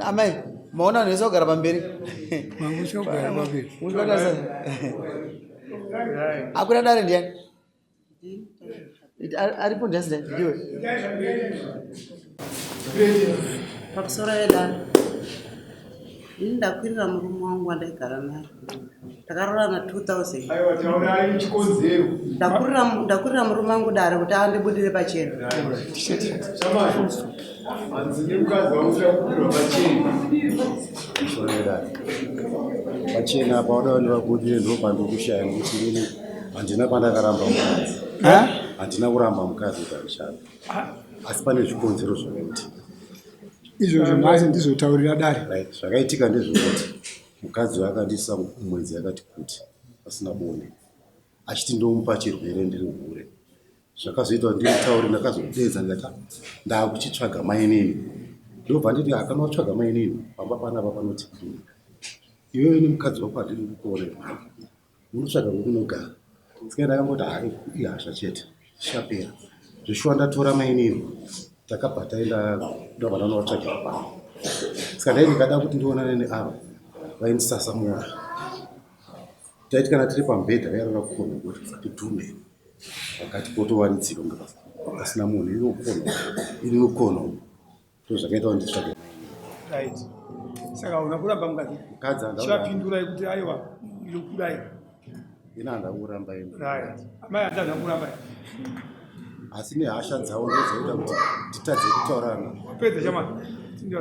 Amai, maona nesogara pamberi. Akuna dare ndiani? Aripo ndasi ndiwe. Pakusora edana. Ndakwirira murume wangu wandaigara naye. Takarorana 2000. Aiwa taona chikonzero. Ndakwirira murume wangu dare kuti andibudire pachena. Anzine mkazi wangu yakubudira pachena. Pachena paodaoni vabudire ndopandikushaya nekuti inini handina pandakaramba mukadzi. Handina kuramba mukadzi ukamishanda. Asi pane zvikonzero zvakaiti. Izvozvo nhasi ndizotaurira dare. Zvakaitika ndezvokuti mukadzi wakandisa mwedzi yakati kuti asina bonde. Achiti ndomupa chirwere ndiri hure. Zvakazoita kuti nditaure ndakazodedza ndikati ndakuchitsvaga mai nini. Ndobva nditi akanotsvaga mai nini pamba panapa panoti iwewe nemukadzi wako handiri kukuona. Unotsvaga kwekunogara. Saka ndakangoti ihasha chete. Zvapera. Zveshuwa ndatora mai nini. Takabva taenda ndobva ndanovatsvagira pano. Saka ndai ndikada kuti ndionane neava vaindisasamura. Taiti kana tiri pamubhedha vairara kukona kuti tidhume. Vakati potova netsiko pasina munhu inokona. Zvakaita kuti nditsvage. Right. Saka una kuramba mukadzi. Mukadzi chapindura kuti aiwa ndokudai. Ina handakuramba ino. Right. Amai handana kuramba. Asi nehasha dzawo ndozoita kuti titadze kutaurana. Pedza chama.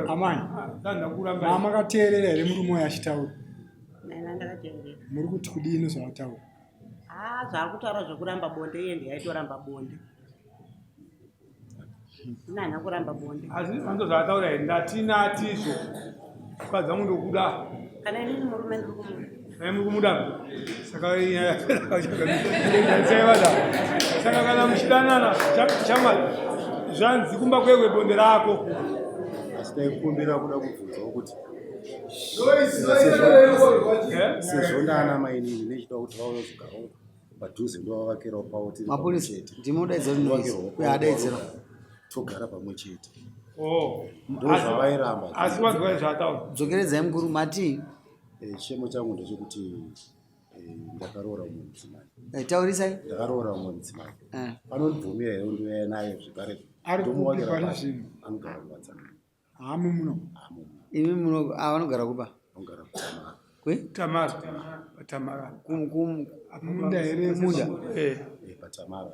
Amai. Handana kuramba. Mama akateerera here murume uyu achitaura. Nana ndakateerera. Muri kuti kudini zvavataura? Zvakutaura zvekuramba bonde iye ndiye aitoramba bonde. Nana kuramba bonde. Asi vanzo zvataura here ndatinatizvo. Kwadza mundokuda. Kana inini murume ndiri kumuda. Muri kumuda. Saka saka kana muchidanana chama zvanzi kumba kwekwe bonde rako. Asi taikumbira kuda kubvunzawo kuti sezvondana mainini nechida kuti vauzogarawo padhuze ndovavakirawo pavo tiri Mapurisa ndimudaidzira kuyadaidzira togara pamwe chete. Ndozvavairamba. Asi vanzwa zvataura. Dzokeredzai mukuru mati. Chemo changu ndechekuti ndakaroora mumwe mudzimai. Taurisai. Ndakaroora mumwe mudzimai. Anondibvumira here undiuya naye zvekare. Ari kupa nezvinhu. Anogara kubatsana. Hamu muno. Imi muno vanogara kupa. Anogara kutamara. Kwe? Tamara. Munda here munda. Patamara.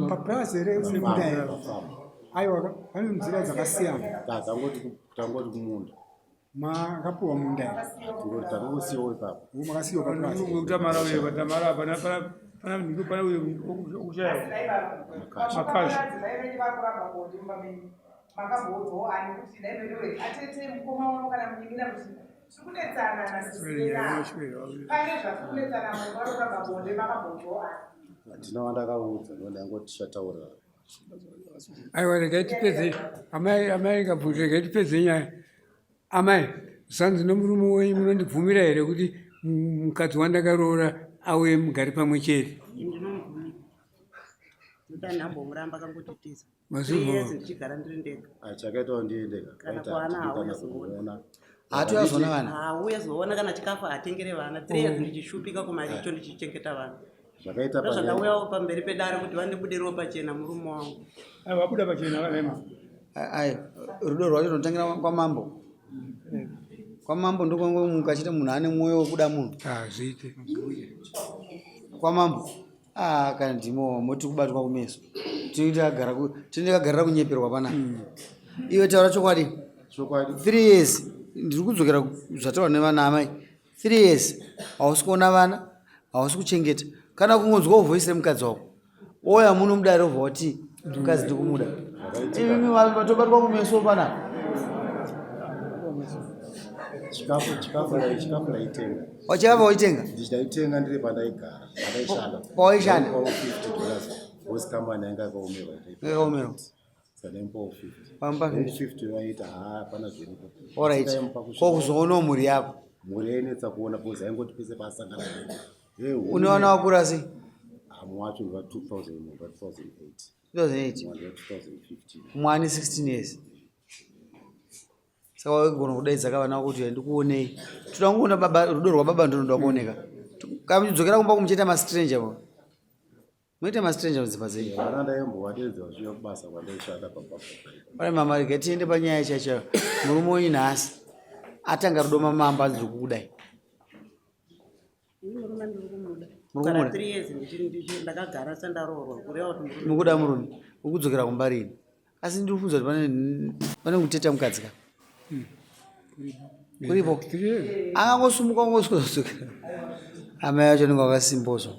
Papirazi here munda here. Aiwa pane nzira dzakasiyana. Tangoti kumunda. Makapuwa munda here. Tingoti takangosiyawo ipapo. Makasiyiwa papirazi. Tamara uye patamara pana ndiko pana uye ukushaya. Makashi. Makambodzo ani kuti dai atete mukoma wano kana munyimira musi sikudetsana na sisera pane zvakunetsana mungaro rababonde makambodzo ani ndina wandakaudza ndangoti chataura. Aiwa regai tipedze amai ngabvunze regai tipedze nyaya. Amai zvanzi nomurume wenyu munondibvumira here kuti mukadzi wandakaroora auye mugari pamwe chete? Ndinomubvumira. Ndandambomuramba kangotitiza. Ndichigara ndiri ndega. Chakaitawo ndiye ndega. Kana kuana hauyazoona. Hatoyazoona vana. Hauyazoona kana chikafu atengere vana. 3 years ndichishupika kumaricho ndichichengeta vana. Zvakaita paya. Zvakauyawo pamberi pedare kuti vandibudirewo pachena murume wangu. Wabuda pachena vanema. Rudo rwacho runotangira kwamambo. Kwamambo ndiko mukachita munhu ane mwoyo wekuda munhu. Zviite. Kwamambo. Kana ndimo moti kubatwa kumeso. Tinogarira kunyeperwa pana. Iwe taura chokwadi. 3 years ndiri kudzokera zvataura nevana amai. 3 years hausi kuona vana, hausi kuchengeta. Kana kungonzwa voice remukadzi wako. Oya muno mudare voti mukadzi ndikumuda. Imi vatobatwa kumeso pana. Chikafu ndaitenga. Wachava waitenga? Ndichaitenga ndiri pandaigara. Pandaishanda. Pawaishanda? $50. Voice company yanga yakaomera. Yakaomera. Sadempo 50. Pamba 50 vaita hapana zviripo. Alright. Kokuzoona mhuri yako. Mhuri yainetsa kuona because aingoti pese pasangana. Unowana wakura sei? Amwacho wa 2008. 2008. 2015. Mwani 16 years. saka wagona kudaidza kavana kuti ndikuonei toda baba rudo rwababa ndonoda kuoneka kama muchidzokera kumba kumuchaita mastranger mo muite mastranger mudzimba dzenyu vana ndaimbovadeedza vasvika kubasa kwandaishanda pane mama rega tiende panyaya ichacho murume wenyu nhasi atanga rudo mamamba ndiri kukudai murume ndiri kumuda Muri kumuda? 3 years ndakagara sandaroorwa kureva kuti mukuda murume ukudzokera kumba rini asi ndiri kubvunza kuti pane kuteta mukadzi ka kuripo angangosumuka ungosukazokera amai acho ninge wakasimbozwa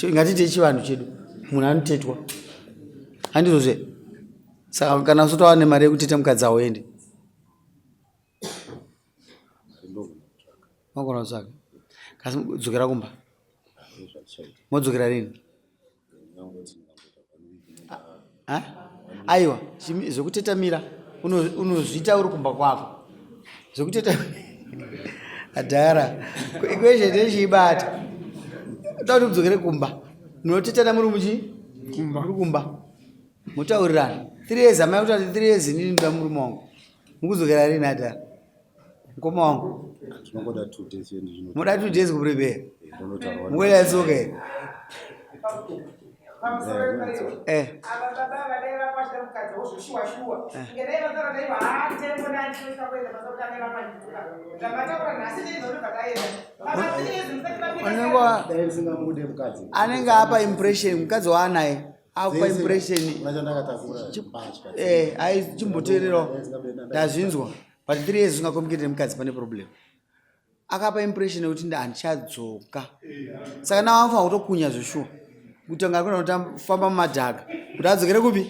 ngatite chivanhu chedu munhu anotetwa handizvozve saka kana usotova nemari yekuteta mukadzi awoende magona kutsvaga kasi dzokera kumba modzokera rini aiwa zvekutetamira unozviita uri kumba kwako zvekuteta adhara kwezve ndechiibata toda kuti mudzokere kumba munotetana muri kumba mutaurirana 3 years amai kutati 3 years nini ndoda murume wangu mukudzokera rini adhara mukoma wangu tinongoda 2 days muda 2 days kuprepare mukwelaitsoka here ava baba vadai vakwashira mukadzi wozvoshuwa-shuwa ngedai vasara dai vahatembo nachoisa kuenda pasakuti anai vapandituka zvamataura nhasi neizonobva taenda pamatiriezi musati ndisingamude mukadzi anenge apa impression mukadzi waanaye apa impression ai chimboteererawo ndazvinzwa but 3 years ungakomuketere mukadzi pane problem akapa impression yekuti handichadzoka saka navafanira kutokunya zveshuwa kuti angakona kutofamba mumadhaka kuti adzokere kupi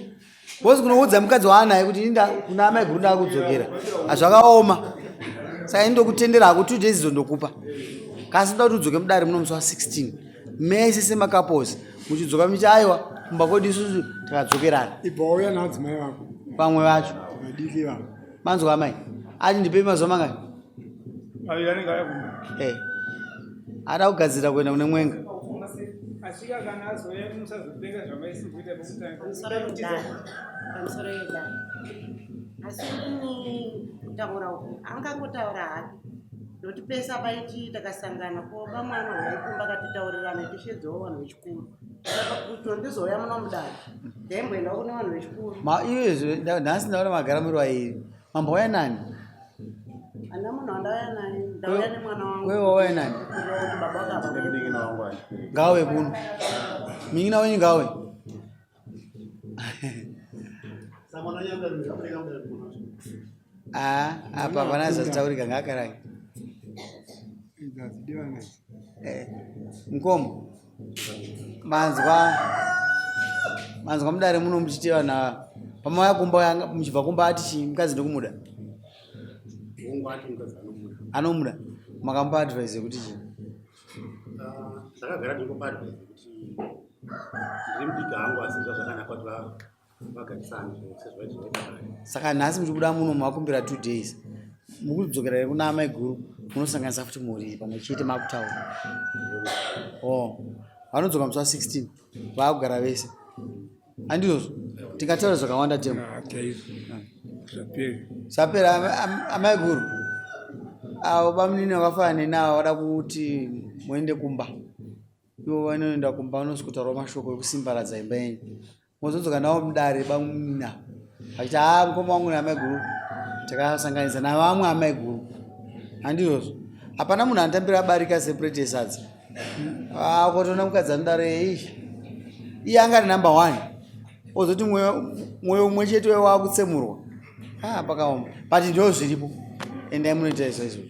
bosi kunoudza mukadzi waanaye kuti kuna amai guru ndaa kudzokera hazvakaoma saka indokutendera hako 2 days izondokupa kasi nda kuti udzoke mudare muno musi wa16 mese semakapos muchidzoka muchiti aiwa kumba kodi isusu takadzokerana ibhauya naadzimai vako pamwe vacho vadiki vako manzwa amai ati ndipei mazuva mangani anenge ayaguma ada kugadzira kuenda kune mwenga asvika kana azoya musazotenga zvamaisi kuita pamusoro yedare asi ini kutaura uku angangotaura hake nokuti pesa paiti takasangana koba mwana hwaikumba katitaurirana tichedzawo vanhu vechikuru kuti ndizoya muno mudare ndaimboenda kune vanhu vechikuru ivezve nhasi ndaona magara muri wairi mambauya nani ana munhu andauya naye ndauya nemwana wangu wewe wauya nani kuti baba ndingi nawangu ani ngawe kuno mingina wenyu ngawe apa pana zvazitaurika ngaakarai mukomo manzwa mudare muno muchite vanhu ava pamauya kumba muchibva kumba ati chii mukadzi ndokumuda anomuda makamupa advice yekuti chii ndakagara ndingopa advice yekuti ndiri mudiki hangu asi zvazvakanaka kuti vagarisane saka nhasi muchikuda muno makumbira 2 days mukudzokera kuna amai guru munosanganisa futi muri pamwe chete makutaura vanodzoka musi wa16 vaakugara vese handizvozvo tikataura zvakawanda temo sapera amai guru avo bamunini vakafana nenavo vada kuti muende kumba ivo vanoenda kumba vanosvikutaurawo mashoko ekusimbaradza imba yenyu mozodzoka navo mudare bamunina achiti mukoma wangu neamai guru takasanganisa navamwe amai guru handizvozvo hapana munhu anotambira abarika separate sadza akotoona mukadzi anodare iye angari number 1 ozoti mwoyo umwe chete wakutsemurwa pakaoma but ndo zviripo endai munoita izvozvo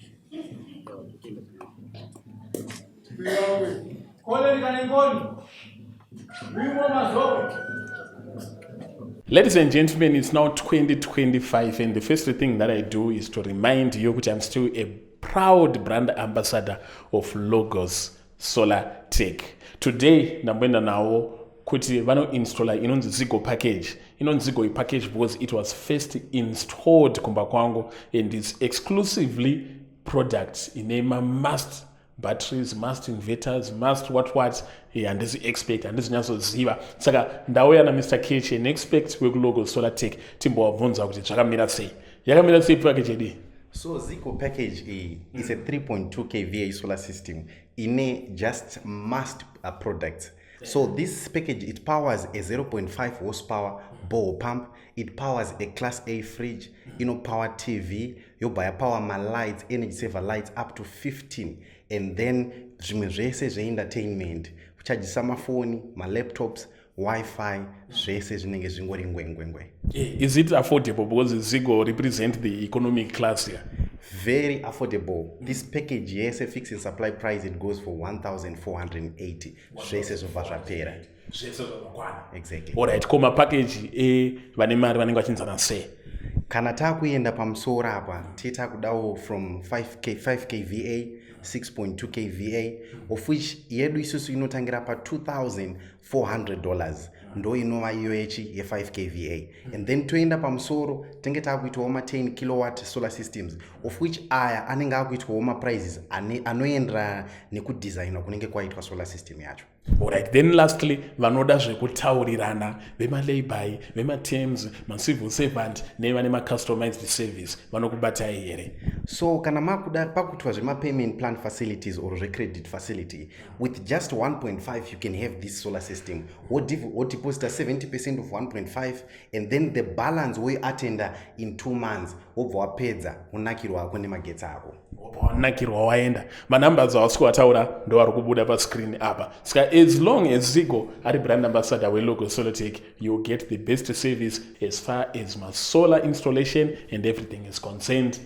Ladies and gentlemen, it's now 2025 and the first thing that I do is to remind you that I'm still a proud brand ambassador of Logos Solar Tech. Today, ndamboenda nawo kuti vanoinstalla inonzi Zigo package. Inonzi Zigo package because it was first installed kumba kwangu and it's exclusively products inema must batteries, must inverters, must what handizi expect handizinyatsoziva saka ndauya naMr Kechi an expert wekulogos Solar Tech timbowabvunza kuti zvakamira sei yakamira sei package yedu So Zico package A is a 3.2 kVA solar system in a just must product. So this package, it powers a 0.5 horsepower bore pump, it powers a class A fridge, power TV, you buy a power my lights, energy saver lights up to 15, and then zvese entertainment, charge some phone, my laptops, Wi-Fi, zvese zvinenge zvingori ngwengwengwe. Is it affordable because Zigo represent the economic class here? Very affordable. This package, yes, a fixed supply price, it goes for 1,480. Exactly. Alright, koma package A vane mari vanenge vachinzana sei? Kana takuenda pamusoro apa tita kudawo from 5 kVA 6.2 kVA of which yedu isusu inotangira pa $2,400 ndo inova iyo yechi ye 5 kVA, and then toenda pamusoro tenge takuitawo ma 10 kilowatt solar systems of which aya anenge akuitwawo ma prices anoendera nekudesignwa kunenge kwaitwa solar system yacho. Alright, then lastly vanoda zvekutaurirana vema-labor, vema-terms, ma-civil servant nevane ma-customized service vanokubatai here? So kana makuda pakuitwa zvema-payment plan facilities or credit facility, with just 1.5 you can have this solar system or deposit 70% of 1.5 and then the balance we attend in 2 months obva wapedza unakirwa ako nemagetsi ako. Wanakirwa waenda. Manumbers awasiko wataura ndo wari kubuda pa screen apa. Saka as long as Zigo ari brand ambassador we Logos Solartech, you get the best service as far as my solar installation and everything is concerned.